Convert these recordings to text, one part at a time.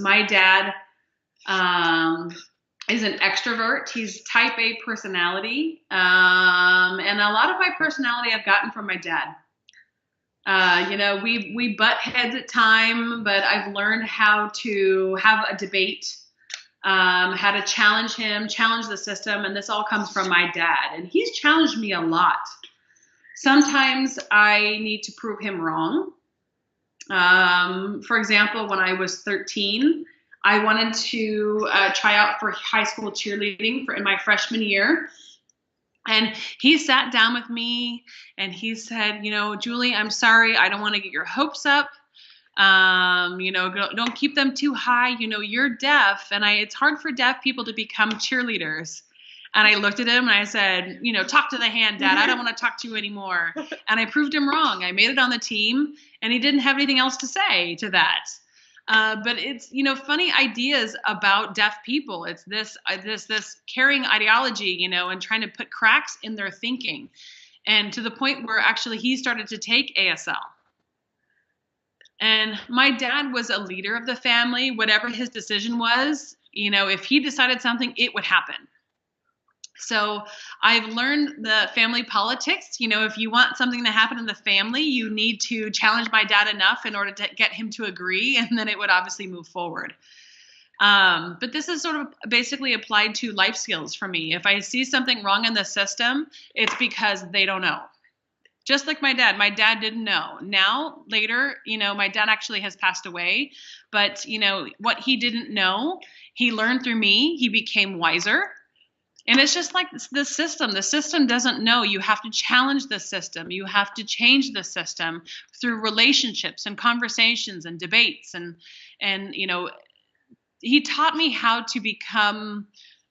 My dad is an extrovert. He's type A personality. And a lot of my personality I've gotten from my dad. We butt heads at time, but I've learned how to have a debate, how to challenge him, challenge the system, and this all comes from my dad. And he's challenged me a lot. Sometimes I need to prove him wrong. For example, when I was 13, I wanted to try out for high school cheerleading in my freshman year. And he sat down with me and he said, Julie, I'm sorry. I don't want to get your hopes up. Don't keep them too high. You're deaf. And it's hard for deaf people to become cheerleaders. And I looked at him and I said, talk to the hand, Dad. I don't want to talk to you anymore. And I proved him wrong. I made it on the team and he didn't have anything else to say to that. But it's, funny ideas about deaf people. It's this carrying ideology, and trying to put cracks in their thinking. And to the point where actually he started to take ASL. And my dad was a leader of the family. Whatever his decision was, if he decided something, it would happen. So I've learned the family politics. If you want something to happen in the family, you need to challenge my dad enough in order to get him to agree, and then it would obviously move forward. But this is sort of basically applied to life skills for me. If I see something wrong in the system, it's because they don't know. Just like my dad didn't know. Now, later, my dad actually has passed away, but, what he didn't know, he learned through me. He became wiser. And it's just like the system. The system doesn't know. You have to challenge the system. You have to change the system through relationships and conversations and debates. And he taught me how to become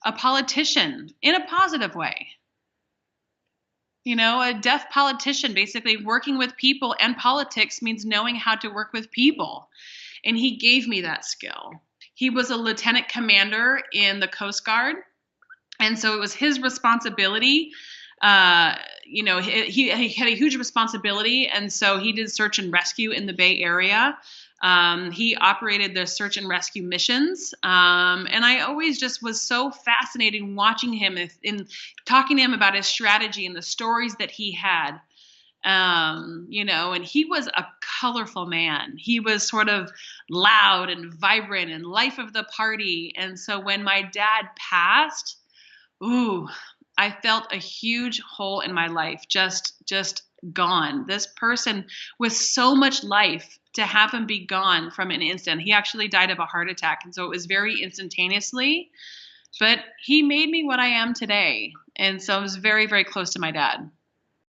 a politician in a positive way. A deaf politician, basically working with people, and politics means knowing how to work with people. And he gave me that skill. He was a lieutenant commander in the Coast Guard. And so it was his responsibility. He had a huge responsibility. And so he did search and rescue in the Bay Area. He operated the search and rescue missions. And I always just was so fascinated watching him in talking to him about his strategy and the stories that he had. And he was a colorful man. He was sort of loud and vibrant and life of the party. And so when my dad passed, I felt a huge hole in my life, just gone. This person with so much life, to have him be gone from an instant. He actually died of a heart attack, and so it was very instantaneously. But he made me what I am today, and so I was very, very close to my dad.